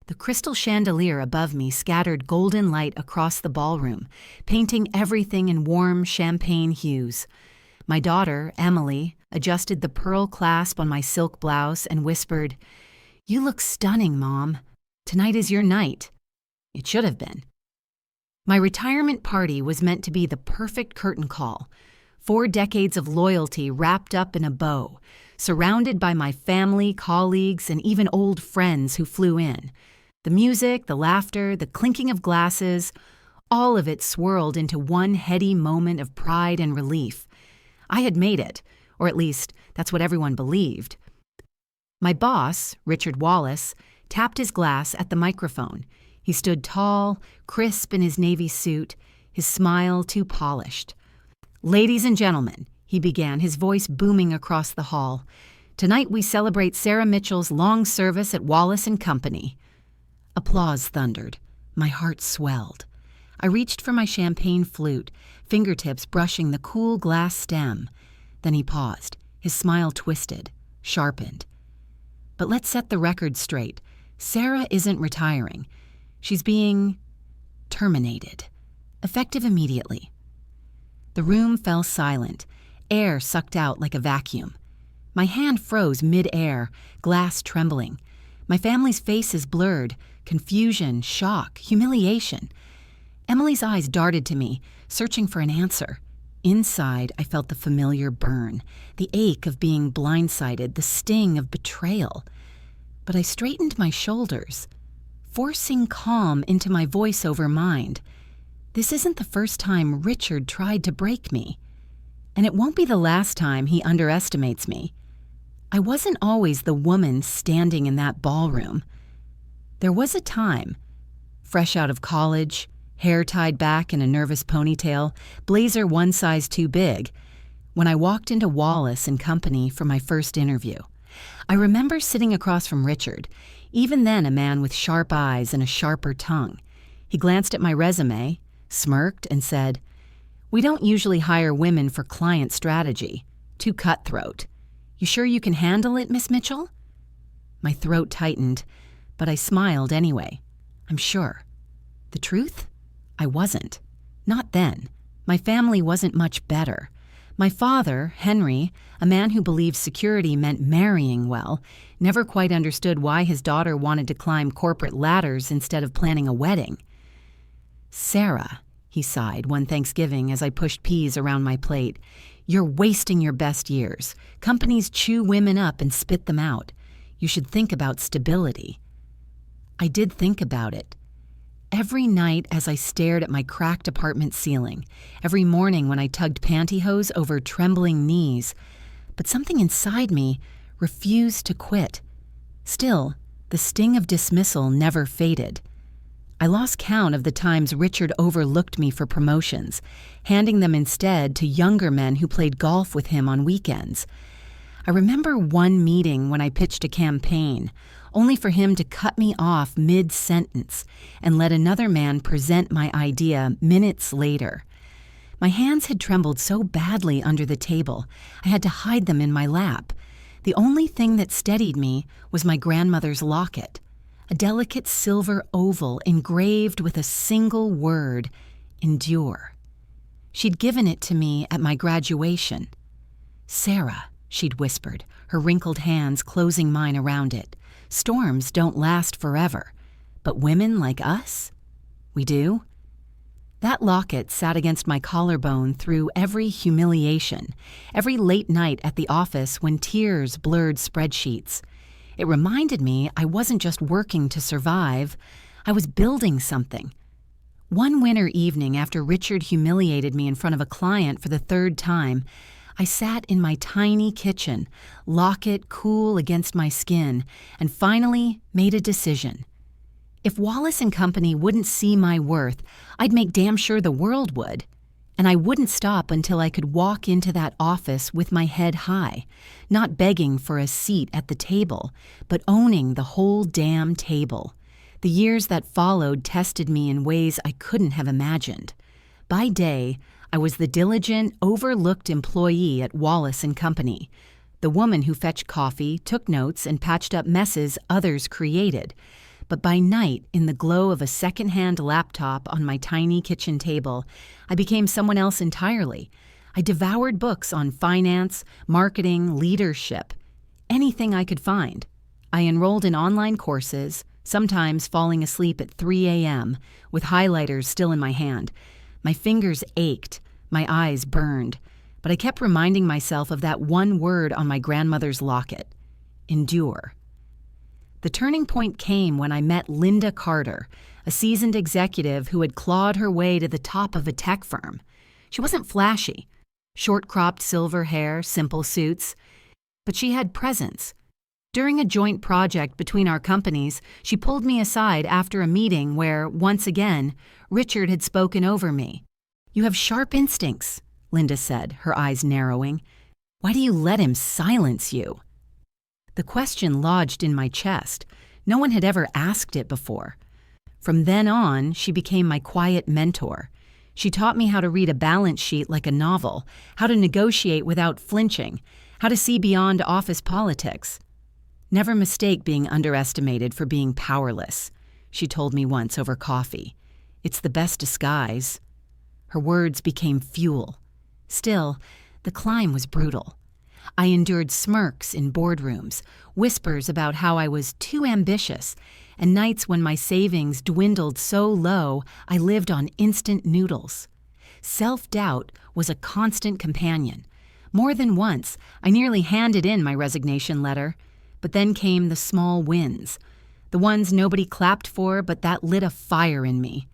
The crystal chandelier above me scattered golden light across the ballroom, painting everything in warm champagne hues. My daughter, Emily, adjusted the pearl clasp on my silk blouse and whispered, "You look stunning, Mom. Tonight is your night." It should have been. My retirement party was meant to be the perfect curtain call. 4 decades of loyalty wrapped up in a bow, surrounded by my family, colleagues, and even old friends who flew in. The music, the laughter, the clinking of glasses, all of it swirled into one heady moment of pride and relief. I had made it, or at least that's what everyone believed. My boss, Richard Wallace, tapped his glass at the microphone. He stood tall, crisp in his navy suit, his smile too polished. "Ladies and gentlemen," he began, his voice booming across the hall, "tonight we celebrate Sarah Mitchell's long service at Wallace & Company." Applause thundered. My heart swelled. I reached for my champagne flute, fingertips brushing the cool glass stem. Then he paused, his smile twisted, sharpened. "But let's set the record straight. Sarah isn't retiring. She's being terminated, effective immediately." The room fell silent, air sucked out like a vacuum. My hand froze mid-air, glass trembling. My family's faces blurred, confusion, shock, humiliation. Emily's eyes darted to me, searching for an answer. Inside, I felt the familiar burn, the ache of being blindsided, the sting of betrayal. But I straightened my shoulders, forcing calm into my voice-over mind. This isn't the first time Richard tried to break me, and it won't be the last time he underestimates me. I wasn't always the woman standing in that ballroom. There was a time, fresh out of college, hair tied back in a nervous ponytail, blazer one size too big, when I walked into Wallace & Company for my first interview. I remember sitting across from Richard, even then a man with sharp eyes and a sharper tongue. He glanced at my resume, smirked, and said, "We don't usually hire women for client strategy. Too cutthroat. You sure you can handle it, Miss Mitchell?" My throat tightened, but I smiled anyway. I'm sure. The truth? I wasn't. Not then. My family wasn't much better. My father, Henry, a man who believed security meant marrying well, never quite understood why his daughter wanted to climb corporate ladders instead of planning a wedding. "Sarah," he sighed one Thanksgiving as I pushed peas around my plate, "you're wasting your best years. Companies chew women up and spit them out. You should think about stability." I did think about it. Every night as I stared at my cracked apartment ceiling, every morning when I tugged pantyhose over trembling knees, but something inside me refused to quit. Still, the sting of dismissal never faded. I lost count of the times Richard overlooked me for promotions, handing them instead to younger men who played golf with him on weekends. I remember one meeting when I pitched a campaign, only for him to cut me off mid-sentence and let another man present my idea minutes later. My hands had trembled so badly under the table, I had to hide them in my lap. The only thing that steadied me was my grandmother's locket, a delicate silver oval engraved with a single word, "Endure." She'd given it to me at my graduation. "Sarah," she'd whispered, her wrinkled hands closing mine around it, "storms don't last forever, but women like us, we do." That locket sat against my collarbone through every humiliation, every late night at the office when tears blurred spreadsheets. It reminded me I wasn't just working to survive, I was building something. One winter evening after Richard humiliated me in front of a client for the 3rd time, I sat in my tiny kitchen, locket cool against my skin, and finally made a decision. If Wallace & Company wouldn't see my worth, I'd make damn sure the world would. And I wouldn't stop until I could walk into that office with my head high, not begging for a seat at the table, but owning the whole damn table. The years that followed tested me in ways I couldn't have imagined. By day, I was the diligent, overlooked employee at Wallace & Company, the woman who fetched coffee, took notes, and patched up messes others created. but by night, in the glow of a second-hand laptop on my tiny kitchen table, I became someone else entirely. I devoured books on finance, marketing, leadership, anything I could find. I enrolled in online courses, sometimes falling asleep at 3 a.m., with highlighters still in my hand. My fingers ached, my eyes burned, but I kept reminding myself of that one word on my grandmother's locket: endure. The turning point came when I met Linda Carter, a seasoned executive who had clawed her way to the top of a tech firm. She wasn't flashy, short-cropped silver hair, simple suits, but she had presence. During a joint project between our companies, she pulled me aside after a meeting where, once again, Richard had spoken over me. "You have sharp instincts," Linda said, her eyes narrowing. "Why do you let him silence you?" The question lodged in my chest. No one had ever asked it before. From then on, she became my quiet mentor. She taught me how to read a balance sheet like a novel, how to negotiate without flinching, how to see beyond office politics. "Never mistake being underestimated for being powerless," she told me once over coffee. "It's the best disguise." Her words became fuel. Still, the climb was brutal. I endured smirks in boardrooms, whispers about how I was too ambitious, and nights when my savings dwindled so low I lived on instant noodles. Self-doubt was a constant companion. More than once, I nearly handed in my resignation letter, but then came the small wins, the ones nobody clapped for, but that lit a fire in me.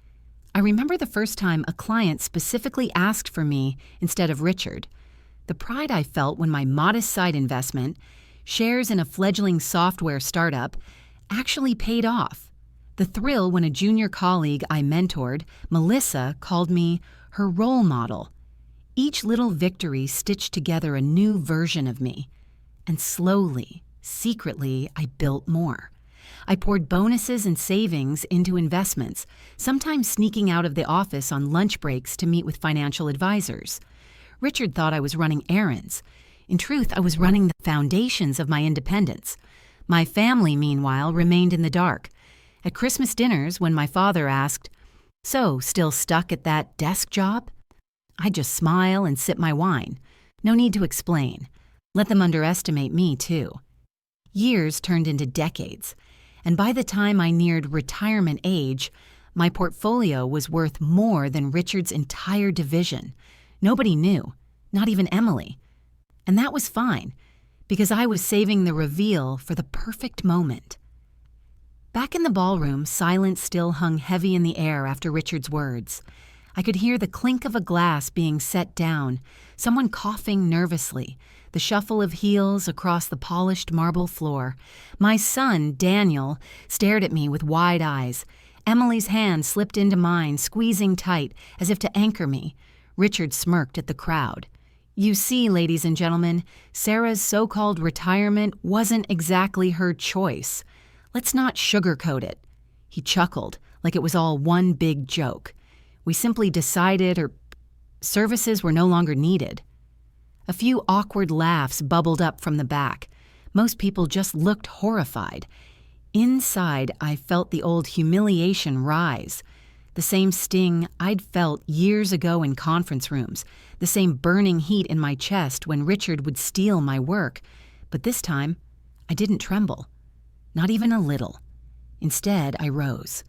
I remember the first time a client specifically asked for me instead of Richard. The pride I felt when my modest side investment, shares in a fledgling software startup, actually paid off. The thrill when a junior colleague I mentored, Melissa, called me her role model. Each little victory stitched together a new version of me. And slowly, secretly, I built more. I poured bonuses and savings into investments, sometimes sneaking out of the office on lunch breaks to meet with financial advisors. Richard thought I was running errands. In truth, I was running the foundations of my independence. My family, meanwhile, remained in the dark. At Christmas dinners, when my father asked, "So, still stuck at that desk job?" I'd just smile and sip my wine. No need to explain. Let them underestimate me, too. Years turned into decades, and by the time I neared retirement age, my portfolio was worth more than Richard's entire division. Nobody knew, not even Emily. And that was fine, because I was saving the reveal for the perfect moment. Back in the ballroom, silence still hung heavy in the air after Richard's words. I could hear the clink of a glass being set down, someone coughing nervously, the shuffle of heels across the polished marble floor. My son, Daniel, stared at me with wide eyes. Emily's hand slipped into mine, squeezing tight, as if to anchor me. Richard smirked at the crowd. "You see, ladies and gentlemen, Sarah's so-called retirement wasn't exactly her choice. Let's not sugarcoat it." He chuckled, like it was all one big joke. "We simply decided her services were no longer needed." A few awkward laughs bubbled up from the back. Most people just looked horrified. Inside, I felt the old humiliation rise. The same sting I'd felt years ago in conference rooms, the same burning heat in my chest when Richard would steal my work. But this time, I didn't tremble. Not even a little. Instead, I rose.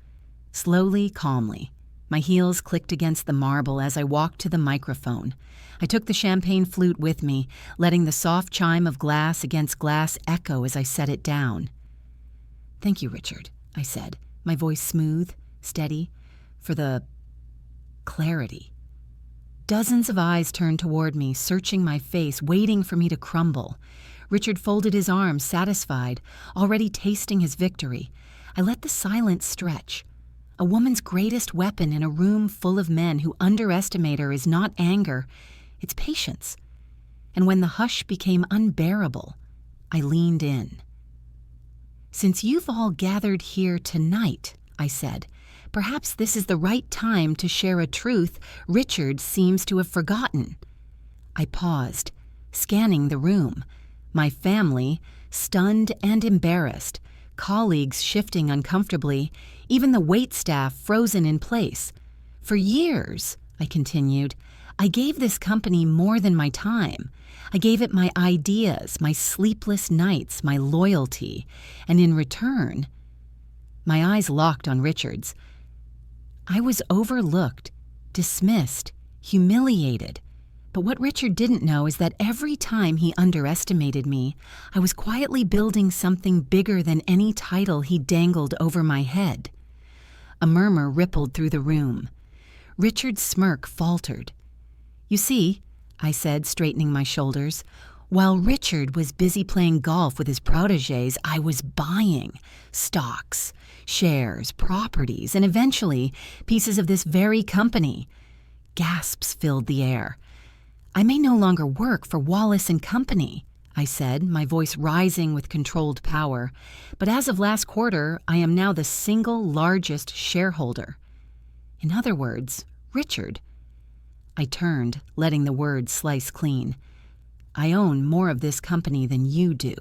Slowly, calmly. My heels clicked against the marble as I walked to the microphone. I took the champagne flute with me, letting the soft chime of glass against glass echo as I set it down. "Thank you, Richard," I said, my voice smooth, steady, for the clarity. Dozens of eyes turned toward me, searching my face, waiting for me to crumble. Richard folded his arms, satisfied, already tasting his victory. I let the silence stretch. A woman's greatest weapon in a room full of men who underestimate her is not anger, it's patience. And when the hush became unbearable, I leaned in. "Since you've all gathered here tonight," I said, "perhaps this is the right time to share a truth Richard seems to have forgotten." I paused, scanning the room. My family, stunned and embarrassed, colleagues shifting uncomfortably, even the waitstaff frozen in place. For years, I continued, I gave this company more than my time. I gave it my ideas, my sleepless nights, my loyalty, and in return, my eyes locked on Richard's. I was overlooked, dismissed, humiliated. But what Richard didn't know is that every time he underestimated me, I was quietly building something bigger than any title he dangled over my head. A murmur rippled through the room. Richard's smirk faltered. You see, I said, straightening my shoulders, while Richard was busy playing golf with his protégés, I was buying stocks, shares, properties, and eventually pieces of this very company. Gasps filled the air. I may no longer work for Wallace and Company, I said, my voice rising with controlled power, but as of last quarter, I am now the single largest shareholder. In other words, Richard. I turned, letting the words slice clean. I own more of this company than you do.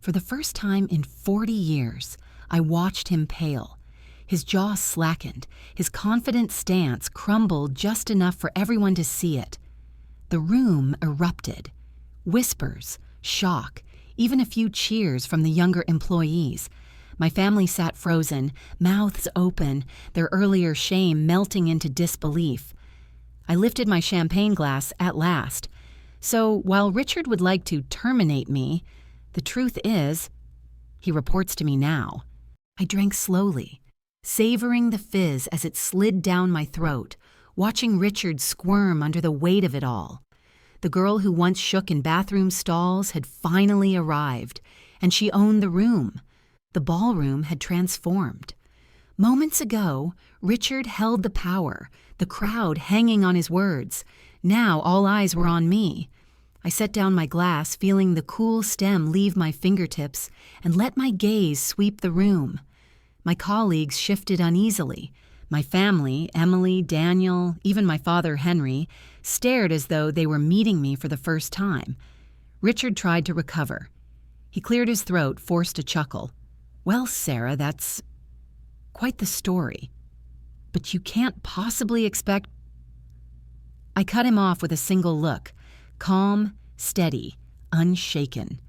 For the first time in 40 years, I watched him pale. His jaw slackened, his confident stance crumbled just enough for everyone to see it. The room erupted. Whispers, shock, even a few cheers from the younger employees. My family sat frozen, mouths open, their earlier shame melting into disbelief. I lifted my champagne glass at last. So while Richard would like to terminate me, the truth is, he reports to me now. I drank slowly, savoring the fizz as it slid down my throat, watching Richard squirm under the weight of it all. The girl who once shook in bathroom stalls had finally arrived, and she owned the room. The ballroom had transformed. Moments ago, Richard held the power, the crowd hanging on his words. Now all eyes were on me. I set down my glass, feeling the cool stem leave my fingertips, and let my gaze sweep the room. My colleagues shifted uneasily. My family, Emily, Daniel, even my father, Henry, stared as though they were meeting me for the first time. Richard tried to recover. He cleared his throat, forced a chuckle. Well, Sarah, that's quite the story. But you can't possibly expect... I cut him off with a single look, calm, steady, unshaken.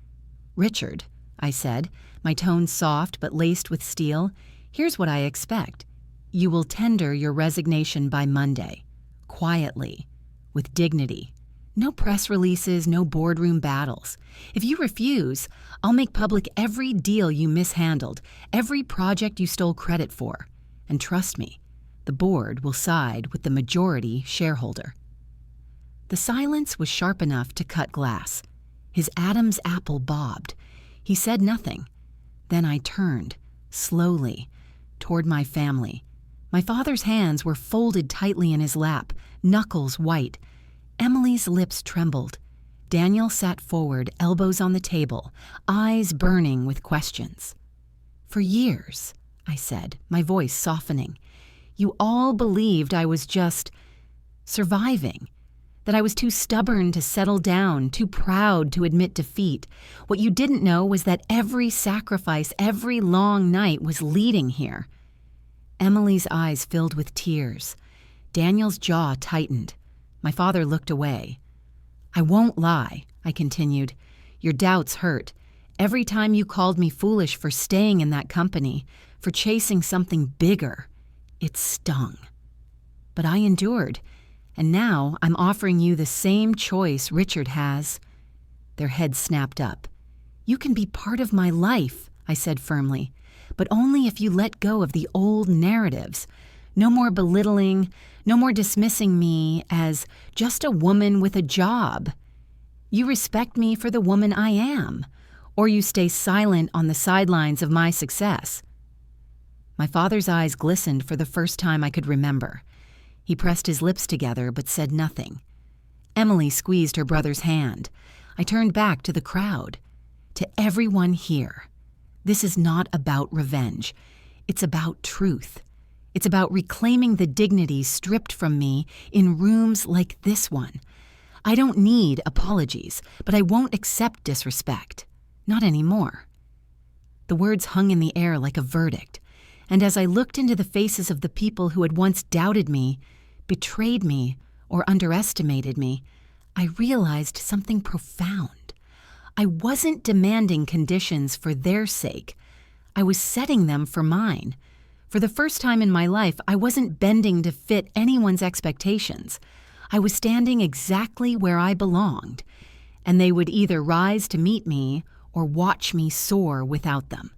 Richard, I said, my tone soft but laced with steel, here's what I expect. You will tender your resignation by Monday, quietly, with dignity. No press releases, no boardroom battles. If you refuse, I'll make public every deal you mishandled, every project you stole credit for. And trust me, the board will side with the majority shareholder. The silence was sharp enough to cut glass. His Adam's apple bobbed. He said nothing. Then I turned, slowly, toward my family. My father's hands were folded tightly in his lap, knuckles white. Emily's lips trembled. Daniel sat forward, elbows on the table, eyes burning with questions. For years, I said, my voice softening, you all believed I was just surviving, that I was too stubborn to settle down, too proud to admit defeat. What you didn't know was that every sacrifice, every long night was leading here. Emily's eyes filled with tears. Daniel's jaw tightened. My father looked away. I won't lie, I continued. Your doubts hurt. Every time you called me foolish for staying in that company, for chasing something bigger, it stung. But I endured, and now I'm offering you the same choice Richard has. Their heads snapped up. You can be part of my life, I said firmly, but only if you let go of the old narratives. No more belittling, no more dismissing me as just a woman with a job. You respect me for the woman I am, or you stay silent on the sidelines of my success. My father's eyes glistened for the first time I could remember. He pressed his lips together but said nothing. Emily squeezed her brother's hand. I turned back to the crowd. To everyone here. This is not about revenge. It's about truth. It's about reclaiming the dignity stripped from me in rooms like this one. I don't need apologies, but I won't accept disrespect. Not anymore. The words hung in the air like a verdict, and as I looked into the faces of the people who had once doubted me, betrayed me, or underestimated me, I realized something profound. I wasn't demanding conditions for their sake. I was setting them for mine. For the first time in my life, I wasn't bending to fit anyone's expectations. I was standing exactly where I belonged, and they would either rise to meet me or watch me soar without them.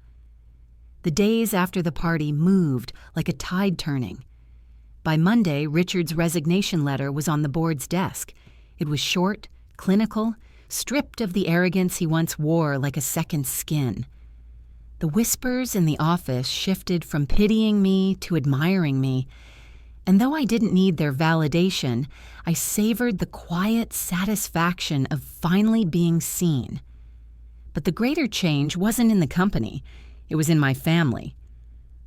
The days after the party moved like a tide turning. By Monday, Richard's resignation letter was on the board's desk. It was short, clinical, stripped of the arrogance he once wore like a second skin. The whispers in the office shifted from pitying me to admiring me, and though I didn't need their validation, I savored the quiet satisfaction of finally being seen. But the greater change wasn't in the company, it was in my family.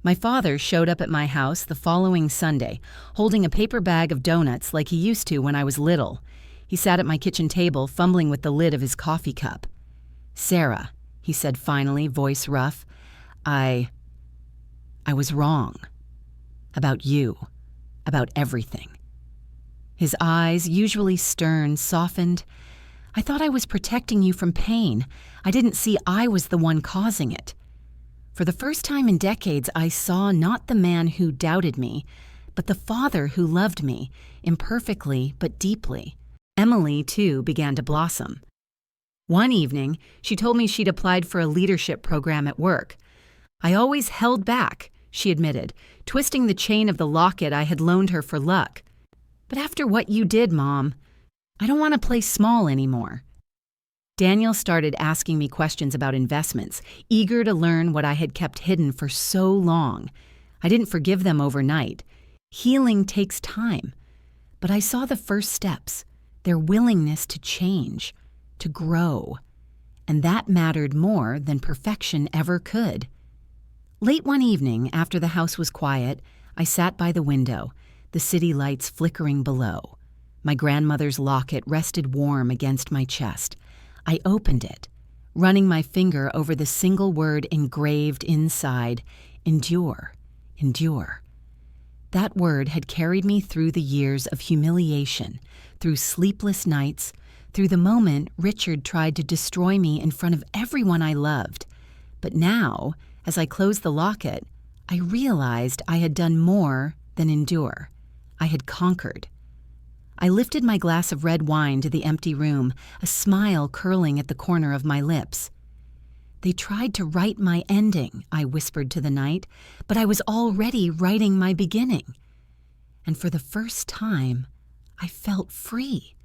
My father showed up at my house the following Sunday, holding a paper bag of donuts like he used to when I was little. He sat at my kitchen table, fumbling with the lid of his coffee cup. "Sarah," he said finally, voice rough, I was wrong. About you. About everything." His eyes, usually stern, softened. "I thought I was protecting you from pain. I didn't see I was the one causing it." For the first time in decades, I saw not the man who doubted me, but the father who loved me, imperfectly but deeply. Emily, too, began to blossom. One evening, she told me she'd applied for a leadership program at work. "I always held back," she admitted, twisting the chain of the locket I had loaned her for luck. "But after what you did, Mom, I don't want to play small anymore." Daniel started asking me questions about investments, eager to learn what I had kept hidden for so long. I didn't forgive them overnight. Healing takes time. But I saw the first steps, their willingness to change, to grow. And that mattered more than perfection ever could. Late one evening, after the house was quiet, I sat by the window, the city lights flickering below. My grandmother's locket rested warm against my chest. I opened it, running my finger over the single word engraved inside, endure, endure. That word had carried me through the years of humiliation, through sleepless nights, through the moment Richard tried to destroy me in front of everyone I loved. But now, as I closed the locket, I realized I had done more than endure. I had conquered. I lifted my glass of red wine to the empty room, a smile curling at the corner of my lips. "They tried to write my ending," I whispered to the night, "but I was already writing my beginning." And for the first time, I felt free.